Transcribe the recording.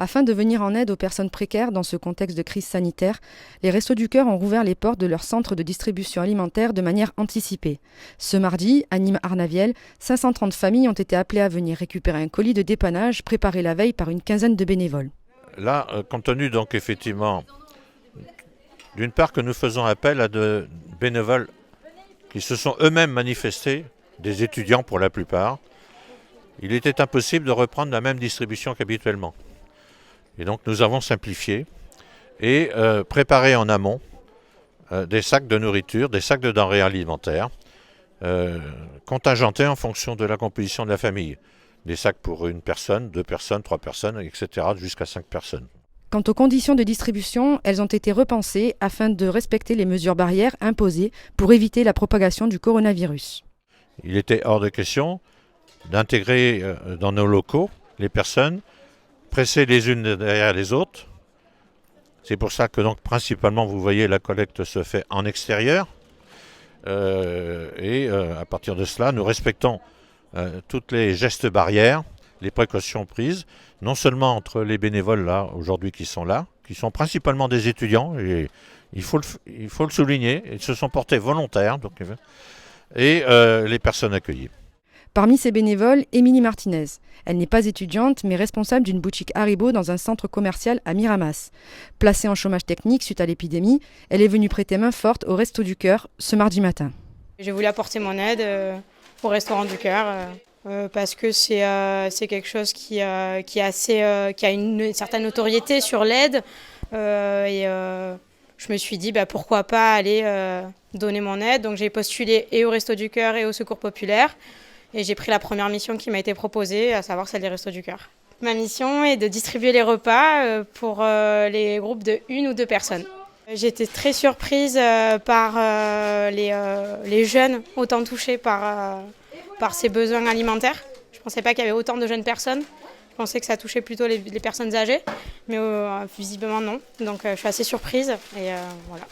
Afin de venir en aide aux personnes précaires dans ce contexte de crise sanitaire, les Restos du Cœur ont rouvert les portes de leur centre de distribution alimentaire de manière anticipée. Ce mardi, à Nîmes-Arnaviel, 530 familles ont été appelées à venir récupérer un colis de dépannage préparé la veille par une quinzaine de bénévoles. Là, compte tenu donc effectivement, d'une part que nous faisons appel à de bénévoles qui se sont eux-mêmes manifestés, des étudiants pour la plupart, il était impossible de reprendre la même distribution qu'habituellement. Et donc nous avons simplifié et préparé en amont des sacs de nourriture, des sacs de denrées alimentaires, contingentés en fonction de la composition de la famille. Des sacs pour une personne, 2 personnes, 3 personnes, etc., jusqu'à 5 personnes. Quant aux conditions de distribution, elles ont été repensées afin de respecter les mesures barrières imposées pour éviter la propagation du coronavirus. Il était hors de question d'intégrer dans nos locaux les personnes pressées les unes derrière les autres. C'est pour ça que donc principalement, vous voyez, la collecte se fait en extérieur. À partir de cela, nous respectons toutes les gestes barrières, les précautions prises, non seulement entre les bénévoles là aujourd'hui qui sont principalement des étudiants, et il faut le souligner, ils se sont portés volontaires, et les personnes accueillies. Parmi ces bénévoles, Émilie Martinez. Elle n'est pas étudiante, mais responsable d'une boutique Haribo dans un centre commercial à Miramas. Placée en chômage technique suite à l'épidémie, elle est venue prêter main forte au Resto du Cœur ce mardi matin. J'ai voulu apporter mon aide au Restaurant du Cœur parce que c'est quelque chose qui a une certaine notoriété sur l'aide. Je me suis dit pourquoi pas aller donner mon aide. Donc j'ai postulé et au Resto du Cœur et au Secours Populaire. Et j'ai pris la première mission qui m'a été proposée, à savoir celle des Restos du Cœur. Ma mission est de distribuer les repas pour les groupes de 1 ou 2 personnes. J'ai été très surprise par les jeunes, autant touchés par ces besoins alimentaires. Je ne pensais pas qu'il y avait autant de jeunes personnes. Je pensais que ça touchait plutôt les personnes âgées, mais visiblement non. Donc je suis assez surprise et voilà.